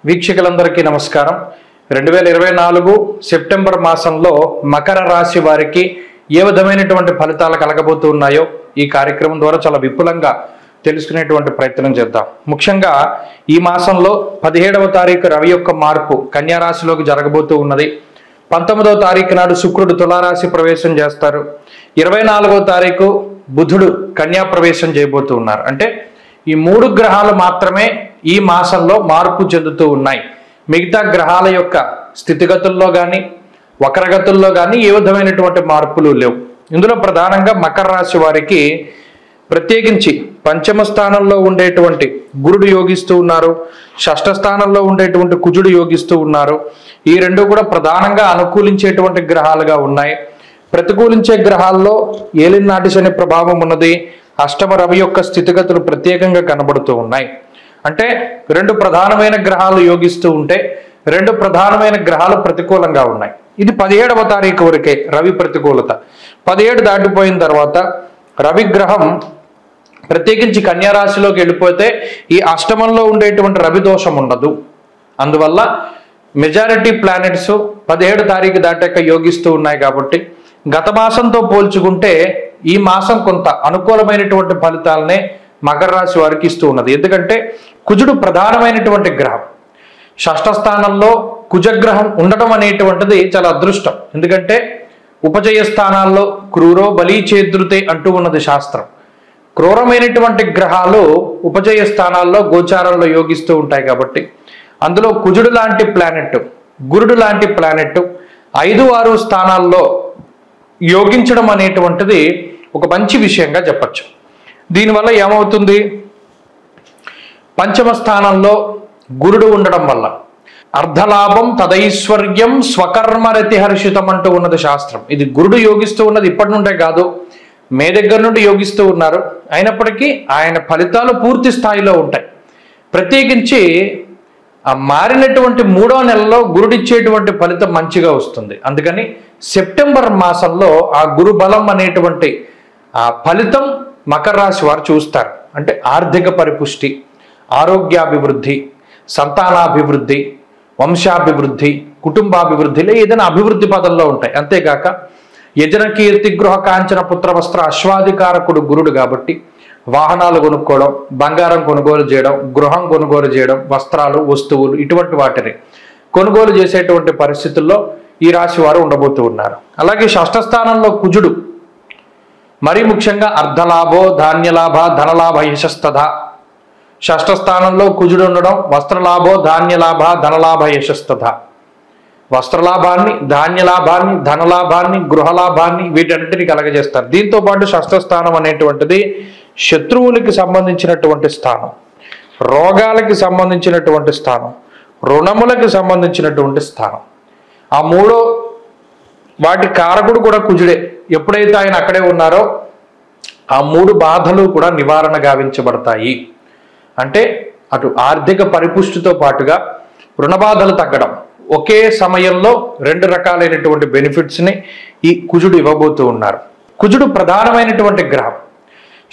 వీక్షకులందరికీ నమస్కారం. 2024 సెప్టెంబర్ మాసంలో మకర రాశి వారికి ఏ విధమైనటువంటి ఫలితాలు కలగబోతున్నాయో ఈ కార్యక్రమం ద్వారా చాలా విపులంగా తెలుసుకునేటువంటి ప్రయత్నం చేద్దాం. ముఖ్యంగా ఈ మాసంలో 17వ తారీఖు రవి యొక్క మార్పు కన్యా రాశిలోకి జరగబోతూ ఉన్నది. 19వ తారీఖు నాడు శుక్రుడు తులారాశి ప్రవేశం చేస్తారు. 24వ తారీఖు బుధుడు కన్యా ప్రవేశం చేయబోతూ ఉన్నారు. అంటే ఈ 3 గ్రహాలు మాత్రమే ఈ మాసంలో మార్పు చెందుతూ ఉన్నాయి. మిగతా గ్రహాల యొక్క స్థితిగతుల్లో కానీ వక్రగతుల్లో కానీ ఏ విధమైనటువంటి మార్పులు లేవు. ఇందులో ప్రధానంగా మకర రాశి వారికి ప్రత్యేకించి పంచమ స్థానంలో ఉండేటువంటి గురుడు యోగిస్తూ ఉన్నారు, షష్ఠ స్థానంలో ఉండేటువంటి కుజుడు యోగిస్తూ ఉన్నారు. ఈ రెండు కూడా ప్రధానంగా అనుకూలించేటువంటి గ్రహాలుగా ఉన్నాయి. ప్రతికూలించే గ్రహాల్లో ఏలినాటి శని ప్రభావం ఉన్నది. అష్టమ రవి యొక్క స్థితిగతులు ప్రత్యేకంగా కనబడుతూ ఉన్నాయి. అంటే 2 ప్రధానమైన గ్రహాలు యోగిస్తూ ఉంటే 2 ప్రధానమైన గ్రహాలు ప్రతికూలంగా ఉన్నాయి. ఇది 17వ తారీఖు వరకే రవి ప్రతికూలత. 17 దాటిపోయిన తర్వాత రవి గ్రహం ప్రత్యేకించి కన్యా రాశిలోకి వెళ్ళిపోతే ఈ అష్టమంలో ఉండేటువంటి రవి దోషం ఉండదు. అందువల్ల మెజారిటీ ప్లానెట్స్ 17 తారీఖు దాటాక యోగిస్తూ ఉన్నాయి. కాబట్టి గత మాసంతో పోల్చుకుంటే ఈ మాసం కొంత అనుకూలమైనటువంటి ఫలితాలనే మకర రాశి వారికి ఇస్తూ ఉన్నది. ఎందుకంటే కుజుడు ప్రధానమైనటువంటి గ్రహం. షష్ఠ స్థానంలో కుజగ్రహం ఉండటం అనేటువంటిది చాలా అదృష్టం. ఎందుకంటే ఉపజయ స్థానాల్లో క్రూరో బలి చేద్రుతే అంటూ ఉన్నది శాస్త్రం. క్రూరమైనటువంటి గ్రహాలు ఉపజయ స్థానాల్లో గోచారంలో యోగిస్తూ ఉంటాయి. కాబట్టి అందులో కుజుడు లాంటి ప్లానెట్, గురుడు లాంటి ప్లానెట్ 5, 6 స్థానాల్లో యోగించడం అనేటువంటిది ఒక మంచి విషయంగా చెప్పచ్చు. దీనివల్ల ఏమవుతుంది, పంచమ స్థానంలో గురుడు ఉండడం వల్ల అర్ధలాభం తదైశ్వర్యం స్వకర్మరతి హర్షితం అంటూ ఉన్నది శాస్త్రం. ఇది గురుడు యోగిస్తూ ఉన్నది ఇప్పటి నుండే కాదు, మే దగ్గర నుండి యోగిస్తూ ఉన్నారు. అయినప్పటికీ ఆయన ఫలితాలు పూర్తి స్థాయిలో ఉంటాయి. ప్రత్యేకించి ఆ మారినటువంటి 3వ నెలలో గురుడిచ్చేటువంటి ఫలితం మంచిగా వస్తుంది. అందుకని సెప్టెంబర్ మాసంలో ఆ గురు బలం అనేటువంటి ఆ ఫలితం మకర రాశి వారు చూస్తారు. అంటే ఆర్థిక పరిపుష్టి, ఆరోగ్యాభివృద్ధి, సంతానాభివృద్ధి, వంశాభివృద్ధి, కుటుంబాభివృద్ధిలో ఏదైనా అభివృద్ధి పదంలో ఉంటాయి. అంతేకాక యజన కీర్తి గృహ కాంచన పుత్ర వస్త్ర అశ్వాధికారకుడు గురుడు కాబట్టి వాహనాలు కొనుక్కోవడం, బంగారం కొనుగోలు చేయడం, గృహం కొనుగోలు చేయడం, వస్త్రాలు, వస్తువులు ఇటువంటి వాటిని కొనుగోలు చేసేటువంటి పరిస్థితుల్లో ఈ రాశి వారు ఉండబోతూ ఉన్నారు. అలాగే షష్ఠ స్థానంలో కుజుడు మరీ ముఖ్యంగా అర్ధలాభో ధాన్యలాభ ధనలాభ యశస్తథ. షష్ఠ స్థానంలో కుజుడు ఉండడం వస్త్రలాభో ధాన్యలాభ ధనలాభ యశస్తథ. వస్త్రలాభాన్ని, ధాన్యలాభాన్ని, ధనలాభాన్ని, గృహలాభాన్ని వీటన్నిటిని కలగజేస్తారు. దీంతో పాటు షష్ఠ స్థానం అనేటువంటిది శత్రువులకి సంబంధించినటువంటి స్థానం, రోగాలకి సంబంధించినటువంటి స్థానం, రుణములకి సంబంధించినటువంటి స్థానం. ఆ 3 వాటి కారకుడు కూడా కుజుడే. ఎప్పుడైతే ఆయన అక్కడే ఉన్నారో ఆ 3 బాధలు కూడా నివారణ గావించబడతాయి. అంటే అటు ఆర్థిక పరిపుష్టితో పాటుగా రుణ బాధలు తగ్గడం, ఒకే సమయంలో 2 రకాలైనటువంటి బెనిఫిట్స్ని ఈ కుజుడు ఇవ్వబోతూ ఉన్నారు. కుజుడు ప్రధానమైనటువంటి గ్రహం.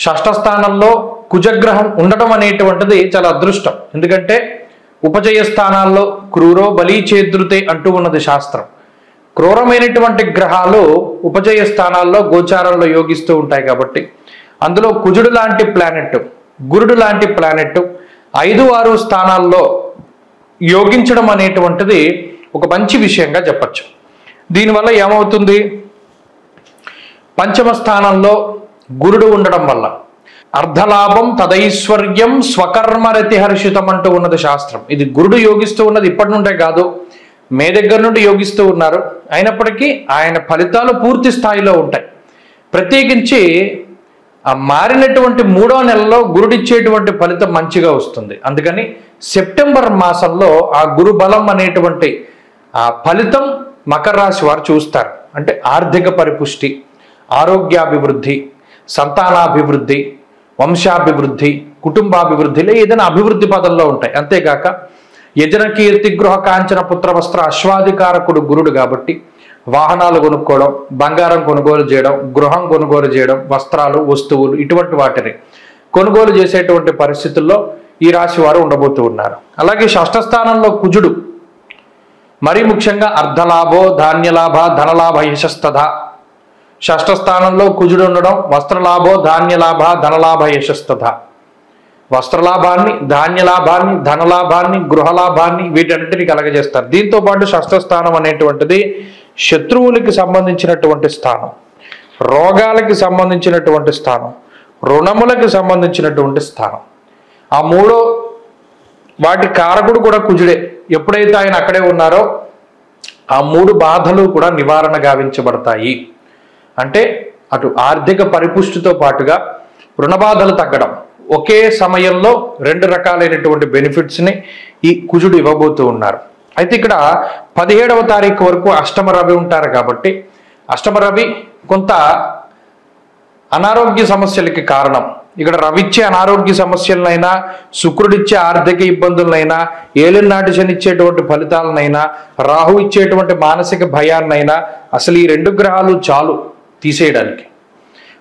షష్ఠ స్థానంలో కుజగ్రహం ఉండటం అనేటువంటిది చాలా అదృష్టం. ఎందుకంటే ఉపజయ స్థానాల్లో క్రూరో బలి చేద్రుతే అంటూ ఉన్నది శాస్త్రం. క్రూరమైనటువంటి గ్రహాలు ఉపజయ స్థానాల్లో గోచారంలో యోగిస్తూ ఉంటాయి. కాబట్టి అందులో కుజుడు లాంటి ప్లానెట్, గురుడు లాంటి ప్లానెట్ 5, 6 స్థానాల్లో యోగించడం అనేటువంటిది ఒక మంచి విషయంగా చెప్పచ్చు. దీనివల్ల ఏమవుతుంది, పంచమ స్థానంలో గురుడు ఉండడం వల్ల అర్ధలాభం తదైశ్వర్యం స్వకర్మరతి హర్షితం అంటూ ఉన్నది శాస్త్రం. ఇది గురుడు యోగిస్తూ ఉన్నది ఇప్పటి నుండే కాదు, మే దగ్గర నుండి యోగిస్తూ ఉన్నారు. అయినప్పటికీ ఆయన ఫలితాలు పూర్తి స్థాయిలో ఉంటాయి. ప్రత్యేకించి ఆ మారినటువంటి 3వ నెలలో గురుడిచ్చేటువంటి ఫలితం మంచిగా వస్తుంది. అందుకని సెప్టెంబర్ మాసంలో ఆ గురు బలం అనేటువంటి ఆ ఫలితం మకర రాశి వారు చూస్తారు. అంటే ఆర్థిక పరిపుష్టి, ఆరోగ్యాభివృద్ధి, సంతానాభివృద్ధి, వంశాభివృద్ధి, కుటుంబాభివృద్ధిలో ఏదైనా అభివృద్ధి పదంలో ఉంటాయి. అంతేకాక యజన కీర్తి గృహ కాంచన పుత్ర వస్త్ర అశ్వాధికారకుడు గురుడు కాబట్టి వాహనాలు కొనుక్కోవడం, బంగారం కొనుగోలు చేయడం, గృహం కొనుగోలు చేయడం, వస్త్రాలు, వస్తువులు ఇటువంటి వాటిని కొనుగోలు చేసేటువంటి పరిస్థితుల్లో ఈ రాశి వారు ఉండబోతూ ఉన్నారు. అలాగే షష్ఠ స్థానంలో కుజుడు, మరీ ముఖ్యంగా అర్ధలాభో ధాన్యలాభ ధనలాభ యశస్తథ. షష్ఠ స్థానంలో కుజుడు ఉండడం వస్త్రలాభో ధాన్యలాభ ధనలాభ యశస్తథ. వస్త్రలాభాన్ని, ధాన్యలాభాన్ని, ధనలాభాన్ని, గృహలాభాన్ని వీటన్నిటిని కలగజేస్తారు. దీంతో పాటు షష్ఠ స్థానం అనేటువంటిది శత్రువులకి సంబంధించినటువంటి స్థానం, రోగాలకి సంబంధించినటువంటి స్థానం, రుణములకి సంబంధించినటువంటి స్థానం. ఆ మూడో వాటి కారకుడు కూడా కుజుడే. ఎప్పుడైతే ఆయన అక్కడే ఉన్నారో ఆ మూడు బాధలు కూడా నివారణ గావించబడతాయి. అంటే అటు ఆర్థిక పరిపుష్టితో పాటుగా రుణ బాధలు తగ్గడం, ఒకే సమయంలో రెండు రకాలైనటువంటి బెనిఫిట్స్ని ఈ కుజుడు ఇవ్వబోతూ ఉన్నారు. అయితే ఇక్కడ 17వ తారీఖు వరకు అష్టమ రవి ఉంటారు కాబట్టి అష్టమ రవి కొంత అనారోగ్య సమస్యలకి కారణం. ఇక్కడ రవిచ్చే అనారోగ్య సమస్యలనైనా, శుక్రుడిచ్చే ఆర్థిక ఇబ్బందులనైనా, ఏలినాటి శని ఇచ్చేటువంటి ఫలితాలనైనా, రాహు ఇచ్చేటువంటి మానసిక భయాన్నైనా అసలు ఈ రెండు గ్రహాలు చాలు తీసేయడానికి.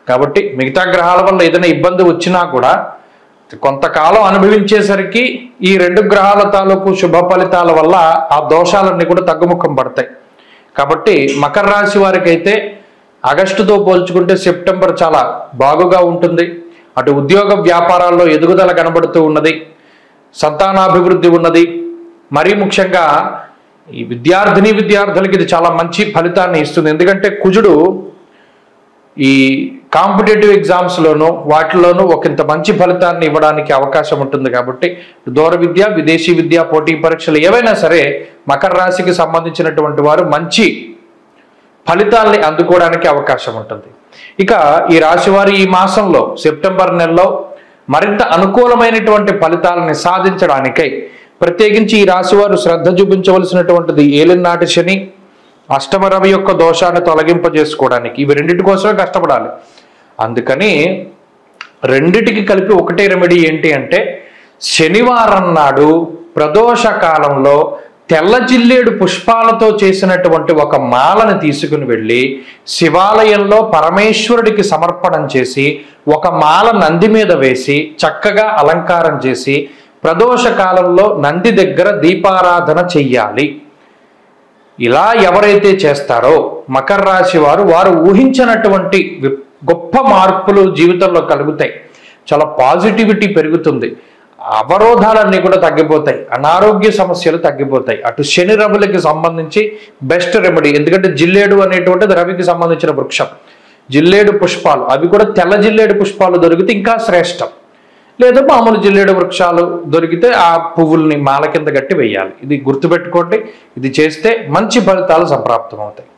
కాబట్టి మిగతా గ్రహాల వల్ల ఏదైనా ఇబ్బంది వచ్చినా కూడా కొంతకాలం అనుభవించేసరికి ఈ రెండు గ్రహాల తాలూకు శుభ ఫలితాల వల్ల ఆ దోషాలన్నీ కూడా తగ్గుముఖం పడతాయి. కాబట్టి మకర రాశి వారికి అయితే ఆగస్టుతో పోల్చుకుంటే సెప్టెంబర్ చాలా బాగుగా ఉంటుంది. అటు ఉద్యోగ వ్యాపారాల్లో ఎదుగుదల కనబడుతూ ఉన్నది, సంతానాభివృద్ధి ఉన్నది. మరీ ముఖ్యంగా ఈ విద్యార్థులకి ఇది చాలా మంచి ఫలితాన్ని ఇస్తుంది. ఎందుకంటే కుజుడు ఈ కాంపిటేటివ్ ఎగ్జామ్స్లోనూ వాటిలోనూ ఒకంత మంచి ఫలితాన్ని ఇవ్వడానికి అవకాశం ఉంటుంది. కాబట్టి దూర విద్య, విదేశీ విద్య, పోటీ పరీక్షలు ఏవైనా సరే మకర రాశికి సంబంధించినటువంటి వారు మంచి ఫలితాల్ని అందుకోవడానికి అవకాశం ఉంటుంది. ఇక ఈ రాశి వారు ఈ మాసంలో సెప్టెంబర్ నెలలో మరింత అనుకూలమైనటువంటి ఫలితాలని సాధించడానికై ప్రత్యేకించి ఈ రాశి వారు శ్రద్ధ చూపించవలసినటువంటిది ఏలినాటి శని, అష్టమ రవి యొక్క దోషాన్ని తొలగింపజేసుకోవడానికి. ఇవి రెండింటి కోసమే కష్టపడాలి. అందుకని రెండిటికి కలిపి ఒకటే రెమెడీ ఏంటి అంటే శనివారం నాడు ప్రదోష కాలంలో తెల్ల జిల్లేడు పుష్పాలతో చేసినటువంటి ఒక మాలను తీసుకుని వెళ్ళి శివాలయంలో పరమేశ్వరుడికి సమర్పణం చేసి ఒక మాల నంది మీద వేసి చక్కగా అలంకారం చేసి ప్రదోష కాలంలో నంది దగ్గర దీపారాధన చెయ్యాలి. ఇలా ఎవరైతే చేస్తారో మకర రాశి వారు ఊహించినటువంటి గొప్ప మార్పులు జీవితంలో కలుగుతాయి. చాలా పాజిటివిటీ పెరుగుతుంది, అవరోధాలన్నీ కూడా తగ్గిపోతాయి, అనారోగ్య సమస్యలు తగ్గిపోతాయి. అటు శని రవులకి సంబంధించి బెస్ట్ రెమెడీ. ఎందుకంటే జిల్లేడు అనేటువంటిది రవికి సంబంధించిన వృక్షం. జిల్లేడు పుష్పాలు అవి కూడా తెల్ల జిల్లేడు పుష్పాలు దొరికితే ఇంకా శ్రేష్టం. లేదా మామూలు జిల్లేడు వృక్షాలు దొరికితే ఆ పువ్వుల్ని మాల కింద కట్టి వేయాలి. ఇది గుర్తుపెట్టుకోండి. ఇది చేస్తే మంచి ఫలితాలు సంప్రాప్తం అవుతాయి.